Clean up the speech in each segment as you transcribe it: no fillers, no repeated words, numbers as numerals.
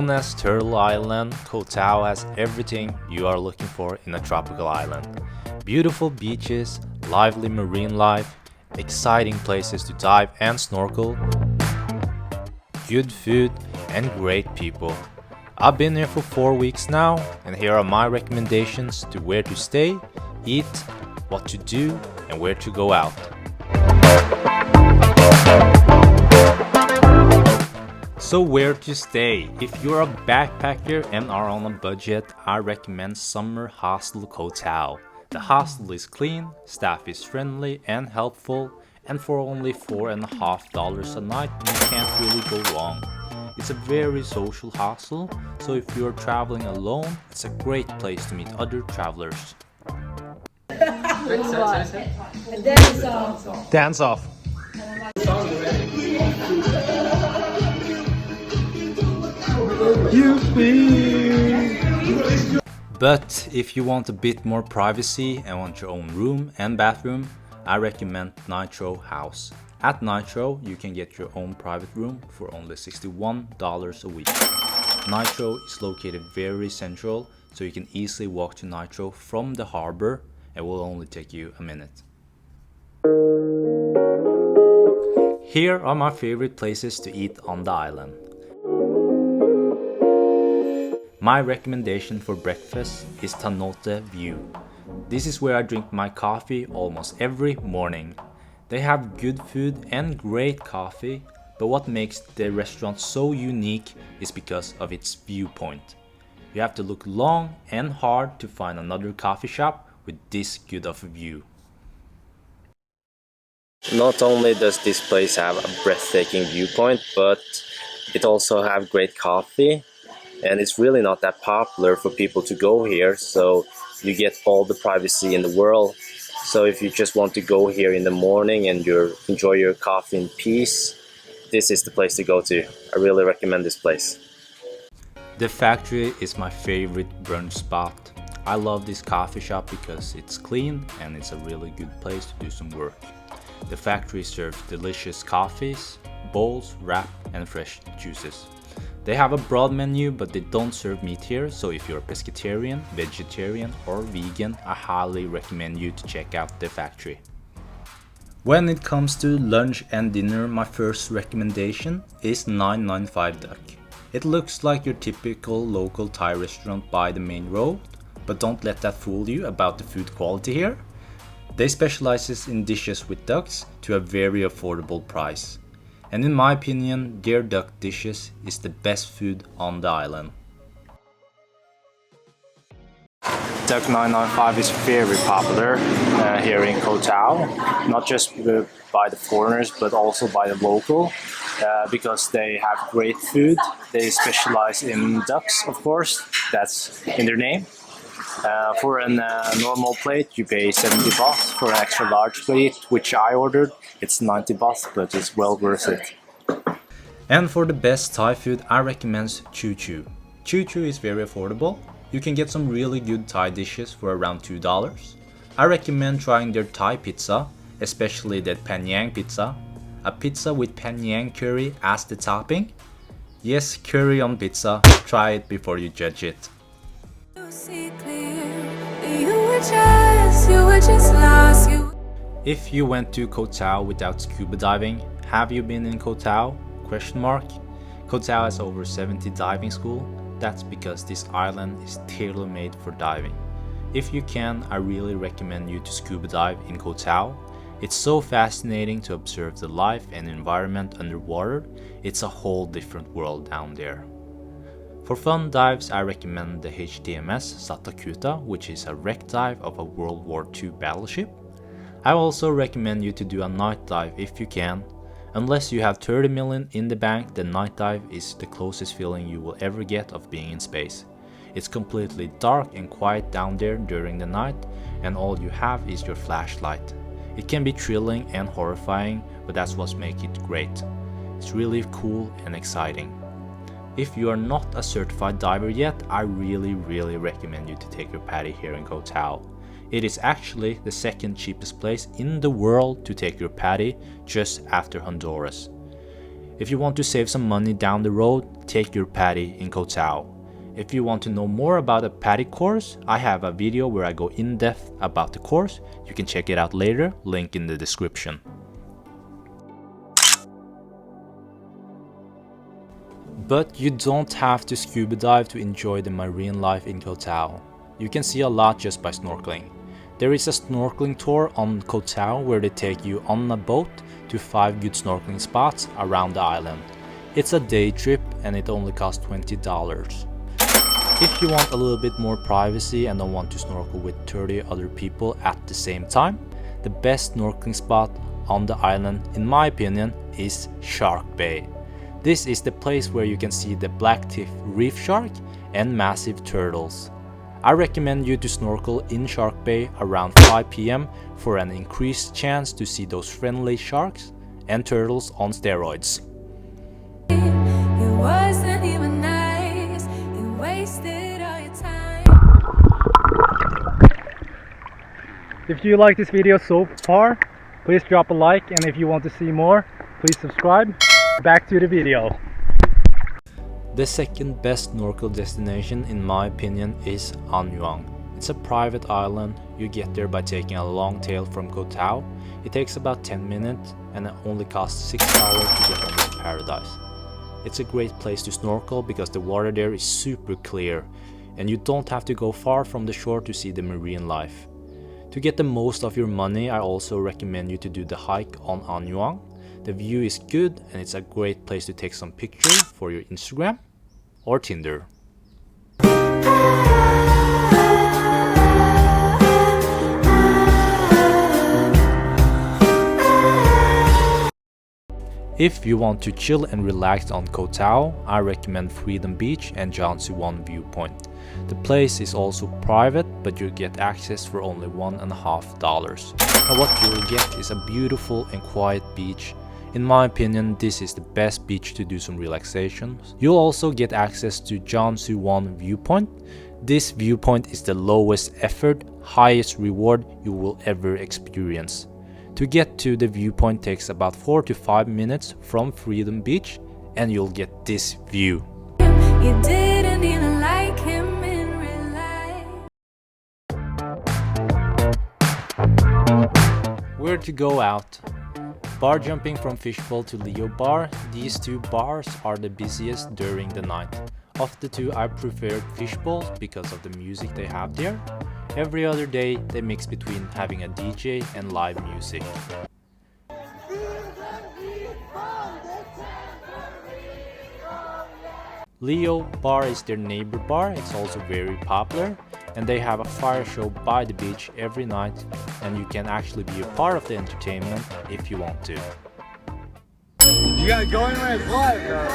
Known as Turtle Island, Koh Tao has everything you are looking for in a tropical island. Beautiful beaches, lively marine life, exciting places to dive and snorkel, good food, and great people. I've been here for 4 weeks now, and here are my recommendations to where to stay, eat, what to do, and where to go out. So where to stay? If you're a backpacker and are on a budget, I recommend Summer Hostel Koh Tao. The hostel is clean, staff is friendly and helpful, and for only $4.50 a night, you can't really go wrong. It's a very social hostel, so if you're traveling alone, it's a great place to meet other travelers. Dance off. But if you want a bit more privacy and want your own room and bathroom, I recommend Nitro house. At Nitro, you can get your own private room for only $61 a week. Nitro is located very central, so you can easily walk to Nitro from the harbor. It will only take you a minute. Here are my favorite places to eat on the island. My recommendation for breakfast is Tanote View. This is where I drink my coffee almost every morning. They have good food and great coffee, but what makes the restaurant so unique is because of its viewpoint. You have to look long and hard to find another coffee shop with this good of a view. Not only does this place have a breathtaking viewpoint, but it also have great coffee. And it's really not that popular for people to go here, so you get all the privacy in the world. So if you just want to go here in the morning and enjoy your coffee in peace, this is the place to go to. I really recommend this place. The Factory is my favorite brunch spot. I love this coffee shop because it's clean and it's a really good place to do some work. The Factory serves delicious coffees, bowls, wrap, and fresh juices. They have a broad menu, but they don't serve meat here, so if you're a pescatarian, vegetarian, or vegan, I highly recommend you to check out The Factory. When it comes to lunch and dinner, my first recommendation is 995 Duck. It looks like your typical local Thai restaurant by the main road, but don't let that fool you about the food quality here. They specialize in dishes with ducks to a very affordable price. And in my opinion, their duck dishes is the best food on the island. Duck 995 is very popular here in Koh Tao, not just by the foreigners but also by the local, because they have great food. They specialize in ducks, of course, that's in their name. For a normal plate, you pay 70 baht. For an extra large plate, which I ordered, it's 90 baht, but it's well worth it. And for the best Thai food, I recommend Choo Choo. Choo Choo is very affordable. You can get some really good Thai dishes for around $2. I recommend trying their Thai pizza, especially the Panyang pizza. A pizza with Panyang curry as the topping. Yes, curry on pizza. Try it before you judge it. If you went to Koh Tao without scuba diving, have you been in Koh Tao? Koh Tao has over 70 diving schools. That's because this island is tailor-made for diving. If you can, I really recommend you to scuba dive in Koh Tao. It's so fascinating to observe the life and environment underwater. It's a whole different world down there. For fun dives, I recommend the HTMS Sattakutt, which is a wreck dive of a World War II battleship. I also recommend you to do a night dive if you can. Unless you have 30 million in the bank, the night dive is the closest feeling you will ever get of being in space. It's completely dark and quiet down there during the night, and all you have is your flashlight. It can be thrilling and horrifying, but that's what makes it great. It's really cool and exciting. If you are not a certified diver yet, I really recommend you to take your PADI here in Koh Tao. It is actually the second cheapest place in the world to take your PADI, just after Honduras. If you want to save some money down the road, take your PADI in Koh Tao. If you want to know more about a PADI course, I have a video where I go in depth about the course. You can check it out later, link in the description. But you don't have to scuba dive to enjoy the marine life in Koh Tao. You can see a lot just by snorkeling. There is a snorkeling tour on Koh Tao where they take you on a boat to 5 good snorkeling spots around the island. It's a day trip and it only costs $20. If you want a little bit more privacy and don't want to snorkel with 30 other people at the same time, the best snorkeling spot on the island, in my opinion, is Shark Bay. This is the place where you can see the blacktip reef shark and massive turtles. I recommend you to snorkel in Shark Bay around 5 PM for an increased chance to see those friendly sharks and turtles on steroids. It wasn't even nice. You wasted all your time. If you like this video so far, please drop a like, and if you want to see more, please subscribe. Back to the video. The second best snorkel destination in my opinion is Anyuang. It's a private island. You get there by taking a long tail from Koh Tao. It takes about 10 minutes and it only costs $6 to get on this paradise. It's a great place to snorkel because the water there is super clear and you don't have to go far from the shore to see the marine life. To get the most of your money, I also recommend you to do the hike on Anyuang. The view is good and it's a great place to take some pictures for your Instagram or Tinder. If you want to chill and relax on Koh Tao, I recommend Freedom Beach and Suwan Viewpoint. The place is also private, but you get access for only $1.50. And what you'll get is a beautiful and quiet beach. In my opinion, this is the best beach to do some relaxation. You'll also get access to Suwan Viewpoint. This viewpoint is the lowest effort, highest reward you will ever experience. To get to the viewpoint takes about 4 to 5 minutes from Freedom Beach and you'll get this view. You didn't even like him in real life. Where to go out? Bar jumping from Fishbowl to Leo Bar. These two bars are the busiest during the night. Of the two, I preferred Fishbowl because of the music they have there. Every other day, they mix between having a DJ and live music. Leo Bar is their neighbor bar. It's also very popular. And they have a fire show by the beach every night. And you can actually be a part of the entertainment if you want to. You got going right live, bro.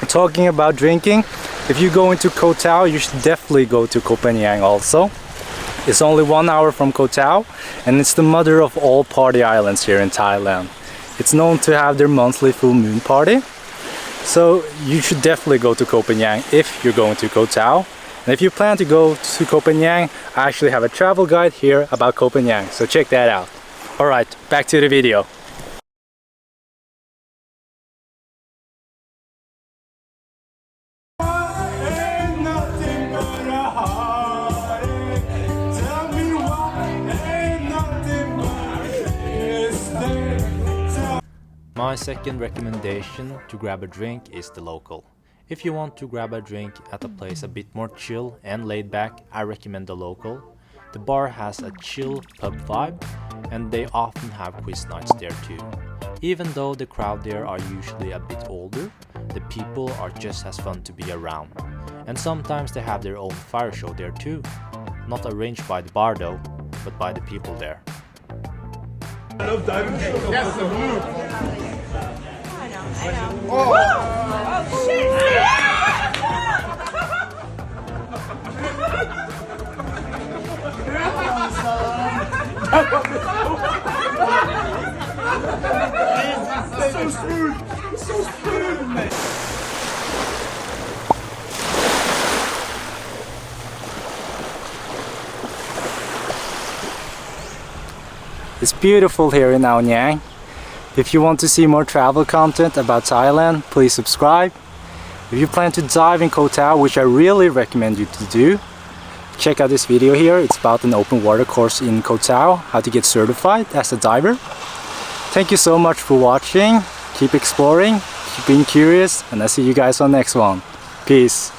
Talking about drinking, if you go into Koh Tao, you should definitely go to Koh Phangan also. It's only 1 hour from Koh Tao, and it's the mother of all party islands here in Thailand. It's known to have their monthly full moon party, so you should definitely go to Koh Phangan if you're going to Koh Tao. And if you plan to go to Koh Phangan, I actually have a travel guide here about Koh Phangan, so check that out. Alright, back to the video. My second recommendation to grab a drink is the local. If you want to grab a drink at a place a bit more chill and laid back, I recommend the local. The bar has a chill pub vibe and they often have quiz nights there too. Even though the crowd there are usually a bit older, the people are just as fun to be around. And sometimes they have their own fire show there too. Not arranged by the bar though, but by the people there. I love diving. Yes, the blue. I know. Oh shit! It's beautiful here in Ao Nang. If you want to see more travel content about Thailand, please subscribe. If you plan to dive in Koh Tao, which I really recommend you to do, check out this video here. It's about an open water course in Koh Tao, how to get certified as a diver. Thank you so much for watching. Keep exploring, keep being curious, and I'll see you guys on the next one. Peace.